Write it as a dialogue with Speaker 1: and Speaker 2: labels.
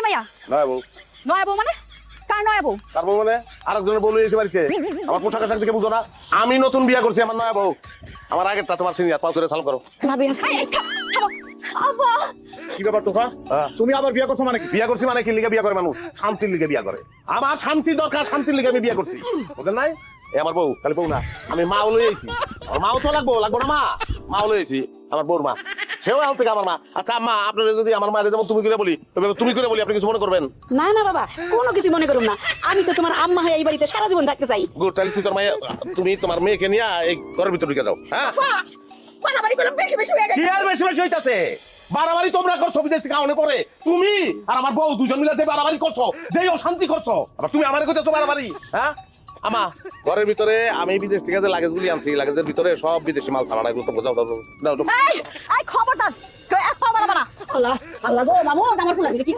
Speaker 1: মাইয়া
Speaker 2: নয় বউ।
Speaker 1: নয়া বউ মানে কার নয়া বউ?
Speaker 2: তার বউ মানে আরেকজনের বউ লইয়েছে বাড়িতে। আমার পোশাক আশাক দেখে বুঝো না? আমি নতুন বিয়া করছি, আমার নয়া বউ। আমার আগেরটা তোমার সিনিয়র, পাও করে চালু করো।
Speaker 1: ভাবি আছে থামো আব্বা
Speaker 3: কি ব্যাপার তোফা? তুমি আবার বিয়ে করছো মানে কি?
Speaker 2: বিয়া করছি মানে কি লিগে বিয়া করে মানুষ? শান্তির লিগে বিয়া করে। আমার শান্তি দরকার, শান্তির লিগে আমি বিয়া করছি, বুঝলেন নাই? এ আমার বউ, খালি বউ না, আমি মাও লইয়েছি। আমার মাও তো লাগবো না মা, মাও লইয়েছি, আমার বউর মা, সেও আল থেকে আমার মা। আচ্ছা আম্মা, আপনারা যদি আমার মায়ের যেমন তুমি করে বলি, তুমি করে বলি, আপনি কিছু মনে করবেন?
Speaker 1: না না বাবা, কোনো কিছু মনে করুন না, আমি তো তোমার আম্মা হয়ে এই বাড়িতে সারা জীবন থাকতে চাই।
Speaker 2: গুড, তাহলে তুই তোর মায়ের, তুমি তোমার মেয়েকে নিয়ে এই ঘরের ভিতরে ঢুকে যাও। হ্যাঁ,
Speaker 1: বাড়াবাড়ি করলাম, বেশি বেশি হয়ে
Speaker 2: কি আর বেশি বেশি হইতাছে? বাড়াবাড়ি তোমরা করছো বিদেশ থেকে আউনে পরে, তুমি আর আমার বউ দুজন মিলে যে বাড়াবাড়ি করছো, যেই অশান্তি করছো, আবার তুমি আমারে কইতেছো বাড়াবাড়ি? হ্যাঁ আমা, ঘরের ভিতরে আমি বিদেশ থেকে যে লাগেজগুলি আনছি, লাগেজের ভিতরে সব বিদেশি মাল ছাড়া, এগুলো তো বোঝাও, দাও
Speaker 1: এই খবরদার, কেউ এক পা বাড়াবা না। আল্লাহ আল্লাহ গো মামু, আমার ফুলা কি